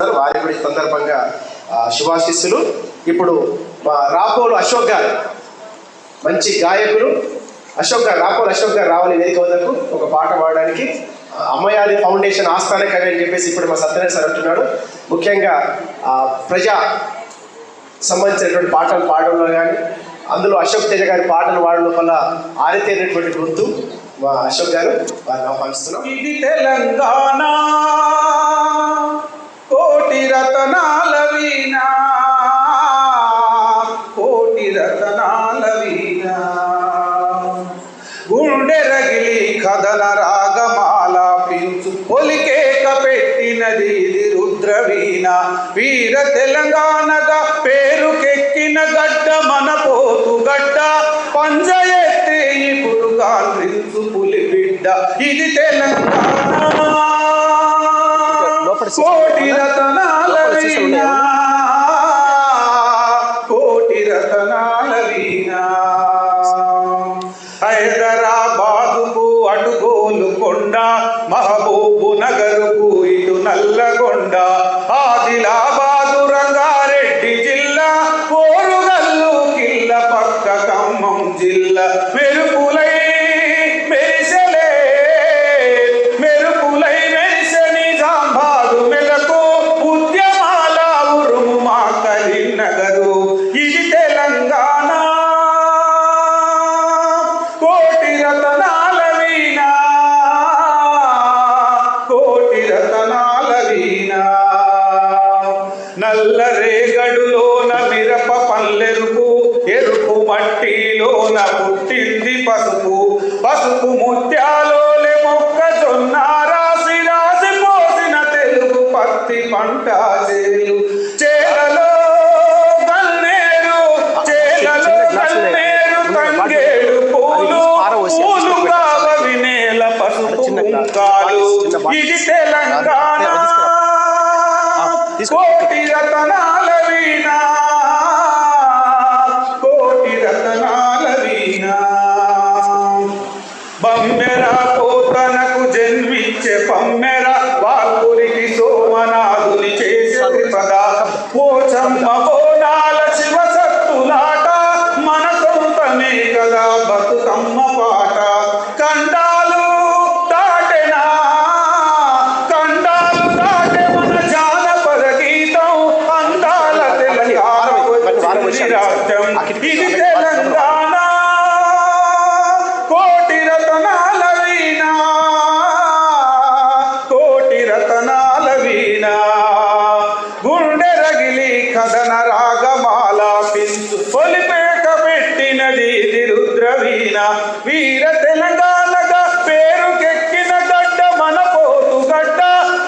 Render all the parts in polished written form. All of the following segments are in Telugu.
చేస్తున్నారు. వారి కూడా ఈ సందర్భంగా శుభాశిస్సులు. ఇప్పుడు మా రాపోలు అశోక్ గారు, మంచి గాయకులు అశోక్ గారు, రాపోలు అశోక్ గారు రావాలి వేదిక వద్దకు ఒక పాట పాడడానికి. అమ్మయాది ఫౌండేషన్ ఆస్థాన కవి అని చెప్పేసి ఇప్పుడు మా సత్యనారాయణ సార్ అంటున్నాడు. ముఖ్యంగా ప్రజా సంబంధించినటువంటి పాటలు పాడడంలో కానీ, అందులో అశోక్ తేజ గారి పాటలు పాడడం వల్ల ఆరితేరినటువంటి గుర్తు మా అశోక్ గారు, వారిని ఆహ్వానిస్తున్నాం. ఇది తెలంగాణ కోటి రతనాల వీణ, కోటి రతనాల వీణ, గుండె రగిలి కథన రాగమాల పించు పొలికేక పెట్టినది ఇది రుద్రవీణ. వీర తెలంగాణగా పేరుకెక్కిన గడ్డ మన పోతు గడ్డ, పంజ ఎత్తే ఇప్పుడు గాండ్రించు పులి బిడ్డ. ఇది తెలంగాణ కోటి రతనాల వీణ, కోటి రతనాల వీణ. హైదరాబాదుకు అటు గోలుకొండ, మహబూబు నగరుకు ఇటు నల్లగొండ, ఆదిలాబాదు రంగారెడ్డి జిల్లా, ఓరుగల్లు కిల్ల పక్క ఖమ్మం జిల్లా. మెరుపులై మెరిసెలే, మెరుపులై మెరిసెని జాంబాదు మెలకు, ఉద్యమాల ఉరుము మా కరీంనగరు. ఇది తెలంగాణ కోటి రతనాల వీణ, కోటి రతనాల వీణ. నల్లరేగడులోన మిరప పల్లెరుకు, ఎరుపు మట్టిలోన పుట్టింది పసుపు, పసుపు ముత్యాలోలే మొక్కజొన్న రాసి రాసి పోసిన తెలుగు పత్తి పంట చేలు. చేలలో గన్నేరు, చేలలో గన్నేరు, తంగేడు పూలు, పూలు కావవి నేల పసుపు కుంకాలు. ఇది తెలంగాణ కోటి రతనాల వీణ, కోటి రతనాల వీణ. బమ్మెర పోతనకు జన్మించే పమ్మెర, వాల్పురికి సోమనాథుని చేసే పద, పోచమ్మ బోనాల శివ సత్తులాట, మన సొంతమే కదా బతుకమ్మ పాట. కండాలు దాటెనా, కండాలు దాటె మన జానపద గీతం, అందాల తెలంగాణ రాజ్యం. ఇది తెలంగాణ కోటి రతనాల వీణ, కోటి రతనాల వీణ. గుండె రగిలి కథన రాగమాల పించు పొలిపేక పెట్టినది ఇది రుద్రవీణ. వీర తెలంగాణగా పేరుకెక్కిన గడ్డ మన పోతు గడ్డ,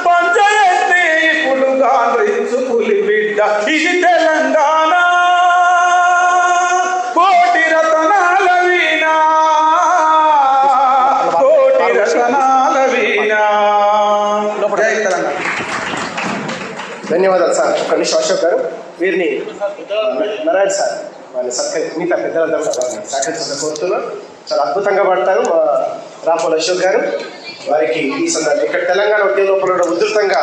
పంచ ఎత్తి ఇప్పుడు గాండ్రించు పులి బిడ్డ. ఇది తెలంగాణ కోటి రతనాల వీణ, కోటి రతనాల వీణ. జై తెలంగాణ. ధన్యవాదాలు సార్. ఒక నిమిషం అశోక్ గారు, వీరిని నారాయణ సార్ వాళ్ళని మిగతా పెద్దలందరూ సహకరించాలని కోరుతున్నాను. చాలా అద్భుతంగా పాడతారు మా రాపోలు అశోక్ గారు. వారికి ఈ సందర్భంగా ఇక్కడ తెలంగాణ ఉద్యమంలో ఉధృతంగా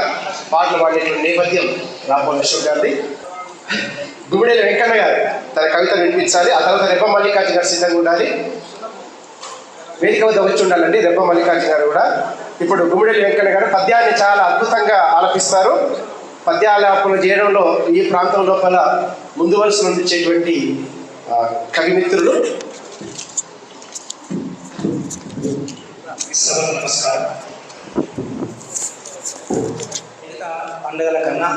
పాటలు పాడేటువంటి నేపథ్యం రాపోలు అశోక్ గారిది. గుమ్మిడేల వెంకన్న గారు తన కవిత వినిపించాలి. ఆ తర్వాత రెబ్బ మల్లికార్జున గారు సిద్ధంగా ఉండాలి. వేదిక వద్ద వచ్చి ఉండాలండి రెబ్బ మల్లికార్జున గారు కూడా. ఇప్పుడు గుమ్మిడేల వెంకన్న గారు పద్యాన్ని చాలా అద్భుతంగా ఆలపిస్తారు. పద్యాలాపన చేయడంలో ఈ ప్రాంతం లోపల ముందు వరుస అందించేటువంటి కవిమిత్రులు. నమస్కారం. పండుగల కన్నా